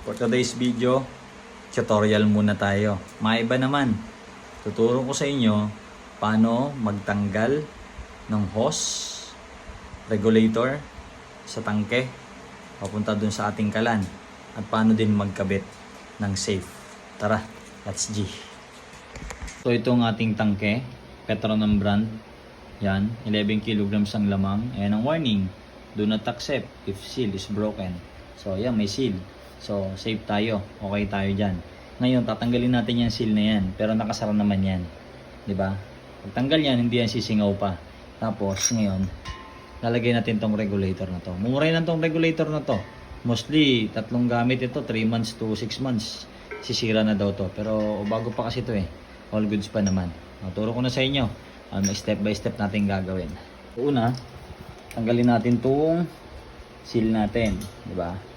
For today's video, tutorial muna tayo. Maiba naman. Tuturo ko sa inyo paano magtanggal ng hose regulator sa tangke papunta dun sa ating kalan at paano din magkabit ng safe. Tara, let's G. So itong ating tangke, Petronom brand. Yan, 11 kilograms ang lamang. Ayan ang warning. Do not accept if seal is broken. So yan, may seal. So, safe tayo. Okay tayo dyan. Ngayon, tatanggalin natin yung seal na yan. Pero nakasara naman yan. Diba? Pag tanggal yan, hindi yan sisingaw pa. Tapos, ngayon, lalagay natin tong regulator na to. Mumuray lang tong regulator na to. Mostly, tatlong gamit ito. 3 months to 6 months. Sisira na daw to. Pero, bago pa kasi to eh. All goods pa naman. Turo ko na sa inyo. Step by step natin gagawin. Una, tanggalin natin tong seal natin. Diba?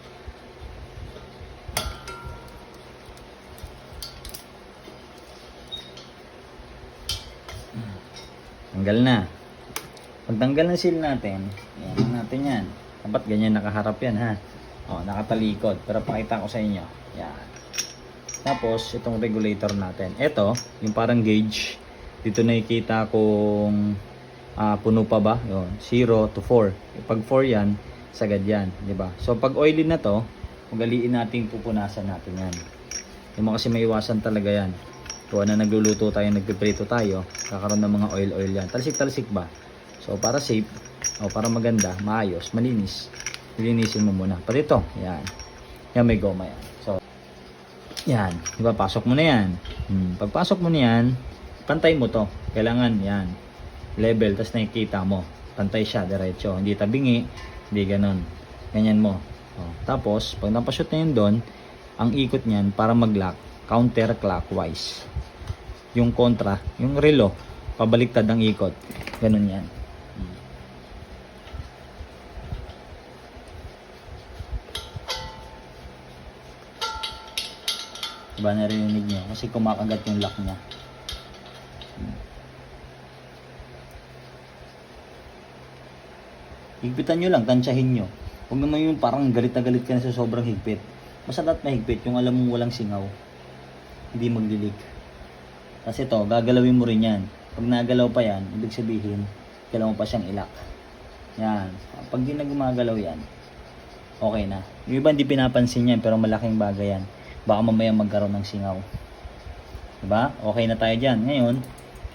Tanggal na. Pag tanggal ng seal natin, yan natin yan. Dapat ganyan nakaharap yan ha. Nakatalikod. Pero pakita ko sa inyo. Yan. Tapos, itong regulator natin. Ito, yung parang gauge. Dito nakikita kung puno pa ba. Yun, 0 to 4. Pag 4 yan, sagad yan. Diba? So, pag oily na to, ugaliin natin, pupunasan natin yan. Yung mga kasi maiwasan talaga yan. Kung na nagluluto tayo, nagpiprito tayo, kakaroon ng mga oil yan. Talsik-talsik ba? So, para safe, o para maganda, maayos, malinis, linisin mo muna. Pati ito, yan. Yan, may goma yan. So, yan. Diba, pasok mo na yan. Pagpasok mo na yan, pantay mo to. Kailangan, yan. Level, tas nakikita mo. Pantay siya, diretso. Hindi tabingi, hindi ganon. Ganyan mo. Tapos, pag napashoot na yun doon, ang ikot niyan, para mag-lock, counterclockwise. Yung kontra, yung relo, pabaliktad ang ikot. Ganun yan. Diba narinig nyo? Kasi kumakagat yung lock nya. Higpitan nyo lang, tansyahin nyo. Huwag naman yung parang galit na galit ka na sa sobrang higpit. Basta dapat mahigpit, yung alam mong walang singaw. Hindi maglilig. Kasi ito, gagalawin mo rin yan. Pag nagalaw pa yan, ibig sabihin, kailangan mo pa siyang ilak. Yan. Pag di na gumagalaw yan, okay na. Yung iba hindi pinapansin yan, pero malaking bagay yan. Baka mamaya magkaroon ng singaw. Diba? Okay na tayo dyan. Ngayon,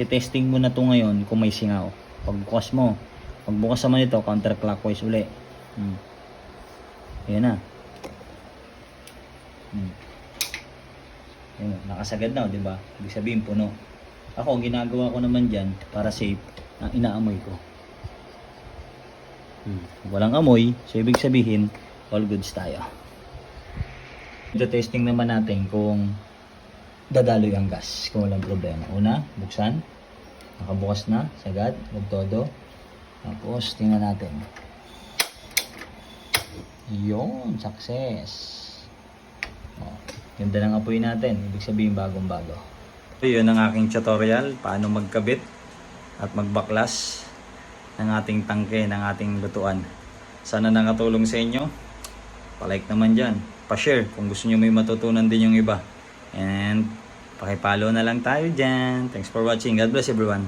titesting mo na to ngayon kung may singaw. Pagbukas mo, pagbukas naman ito, counterclockwise uli. Ayan na. Yun, nakasagad na, di ba? Ibig sabihin puno. Ako, ginagawa ko naman dyan para safe, ang inaamoy ko. Walang amoy, so ibig sabihin, all goods tayo. Ito testing naman natin kung dadaloy ang gas, kung walang problema. Una, buksan. Nakabukas na, sagad, magtodo. Tapos, tingnan natin. Yun, success. Ganda ng apoy natin. Ibig sabihin bagong-bago. So, yun ang aking tutorial. Paano magkabit at magbaklas ng ating tangke, ng ating lutuan. Sana nakatulong sa inyo. Pa-like naman dyan. Pa-share kung gusto nyo may matutunan din yung iba. And pakipalo na lang tayo dyan. Thanks for watching. God bless everyone.